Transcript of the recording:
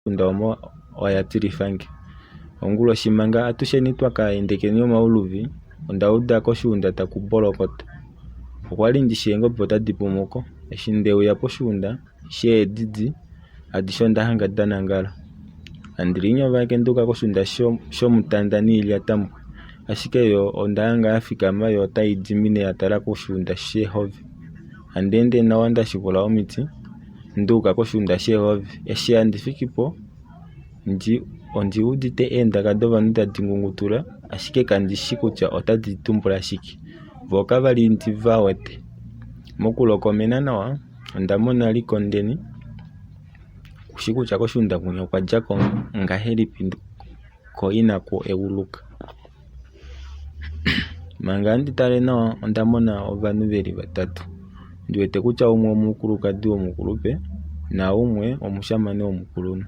koshitunda omo oya tilifange. Ongula manga atusheni twakaendekeni omauluvi onda uda koshigunda taku bolokota. Okwali ndishi eengombe otadhi pumuko, eshi ndeya poshigunda she edhidhi adishe ondahangata nangala. Andili nyovake nduuka koshigunda shomutanda niilyatamo, ashike yo ondahanga yathikama yo otayi dimine yatala koshigunda sheehovi. Andeende nawa ndashikula omitse nduuka koshigunda sheehovi. Eshi handi thikipo ondi udite eendaka dhovantu tadhi ngungutula, ashike kandishi kutya otadhi tumbula shike, vo kavali ndiva wete. Mokulokomena nawa onda mona liikondeni, kushi kutya koshigunda huno okwalyako ngahelipi ko inaku eguluka. Manga handi tala nawa onda mona ovanhu veli vatatu. Ndi wete kutya gumwe omukulukadhi omukulupe na gumwe omusamane omukuluntu.